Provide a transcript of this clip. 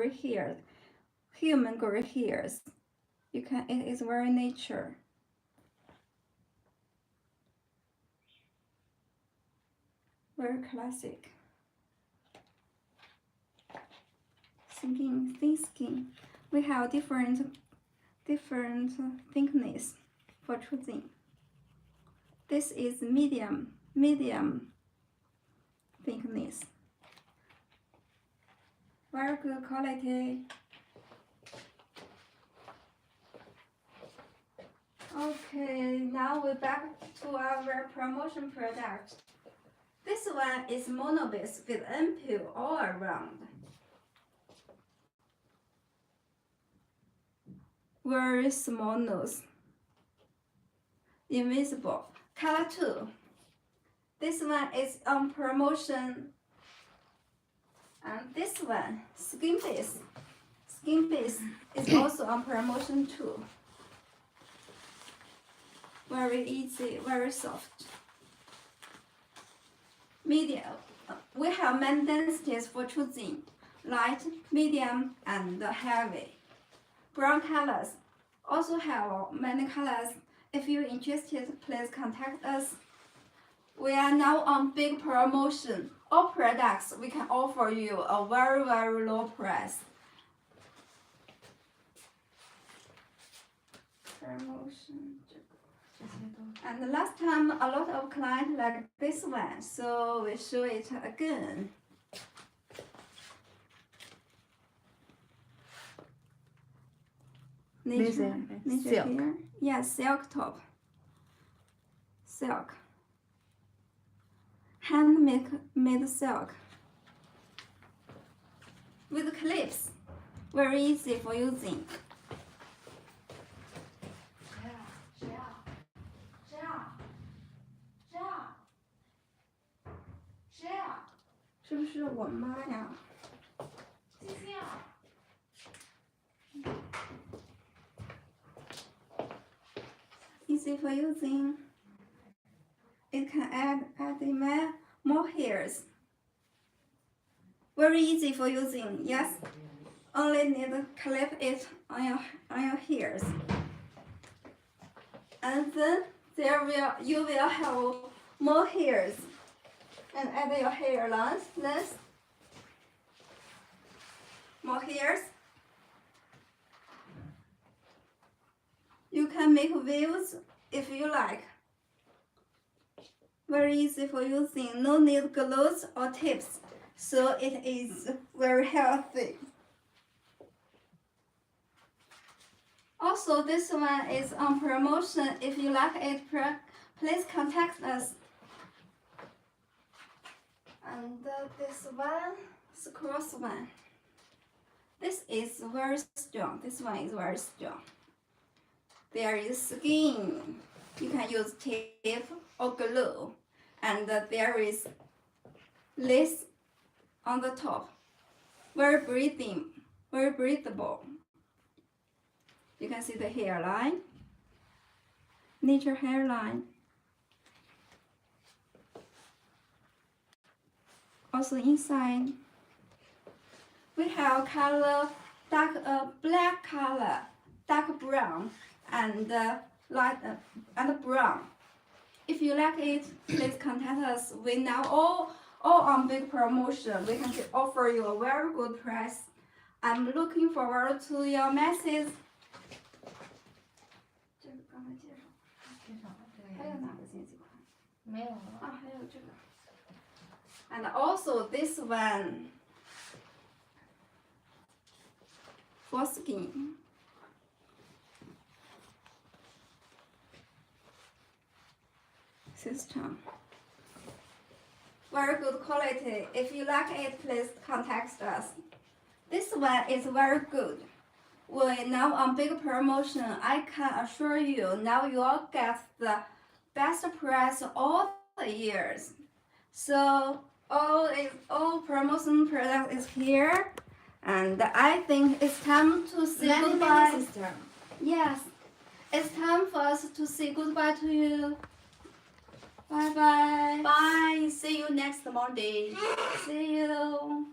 gray hairs, human gray hairs. You can. It is very nature. Very classic. Thin skin. We have different thickness for choosing. This is medium thickness. Very good quality. Okay, now we're back to our promotion product. This one is monobase with ampoule all around. Very small nose. Invisible. Color 2. This one is on promotion. And this one, skin base. Skin base is also on promotion too. Very easy, very soft. Medium. We have many densities for choosing: light, medium, and heavy. Brown colors also have many colors. If you're interested, please contact us. We are now on big promotion. All products we can offer you a very, very low price. Promotion. And the last time, a lot of clients like this one, so we show it again. Nature silk. here. Yes, silk top. Silk. Handmade silk. With clips. Very easy for using. 是不是我妈呀？ Easy for using. It can add more hairs. Very easy for using. Yes, only need to clip it on your hairs, and then you will have more hairs. And add your hair length. More hairs. You can make waves if you like. Very easy for using. No need gloves or tips, so it is very healthy. Also, this one is on promotion. If you like it, please contact us. And this one, the cross one. This is very strong. This one is very strong. There is skin. You can use tape or glue. And there is lace on the top. Very breathable. You can see the hairline. Nature hairline. Also inside, we have color black color, dark brown, and light and brown. If you like it, please contact us. We now all on big promotion. We can offer you a very good price. I'm looking forward to your message. 这个刚才介绍，还有哪个信息款？没有了啊，还有这个。 And also this one for skin. System. Very good quality. If you like it, please contact us. This one is very good. We're now on big promotion. I can assure you, now you will get the best price all the years. So all promotion product is here, and I think it's time to say goodbye. Sister. Yes, it's time for us to say goodbye to you. Bye bye. Bye. See you next Monday. See you.